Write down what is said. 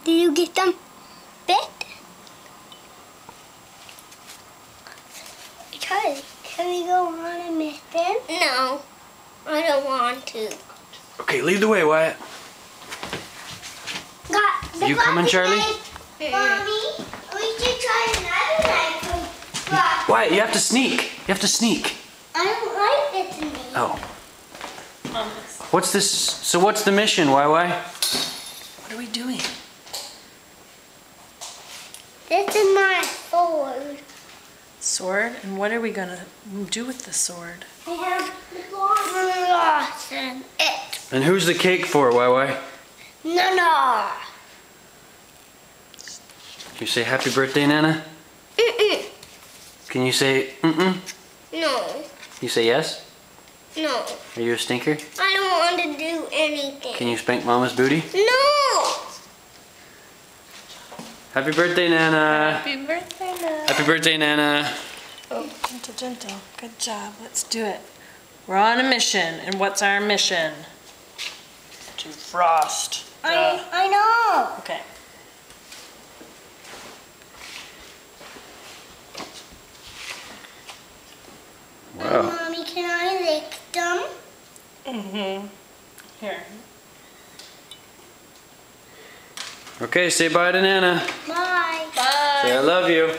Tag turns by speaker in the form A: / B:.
A: Did you get them bit? Charlie, can we go on a mission? No, I don't want to.
B: Okay, lead the way, Wyatt.
A: Are
B: you coming, Charlie?
A: Mommy, we should try another knife.
B: Wyatt, you have to sneak. You have to sneak.
A: I don't like this name.
B: Oh. What's this? So what's the mission, Why?
C: What are we doing?
A: This is my sword.
C: Sword? And what are we gonna do with the sword?
A: I have the gloss in it.
B: And who's the cake for, Why?
A: No.
B: Can you say happy birthday, Nana?
A: Mm-mm.
B: Can you say mm-mm?
A: No.
B: You say yes?
A: No.
B: Are you a stinker?
A: I don't want to do anything.
B: Can you spank Mama's booty?
A: No.
B: Happy birthday, Nana.
C: Happy birthday, Nana.
B: Happy birthday, Nana.
C: Oh, gentle, gentle. Good job. Let's do it. We're on a mission. And what's our mission? To frost.
A: I know.
C: Okay.
B: Wow.
A: Mommy, can I lick them?
C: Mm-hmm. Here.
B: Okay, say bye to Nana.
A: Bye.
C: Bye.
B: Say I love you.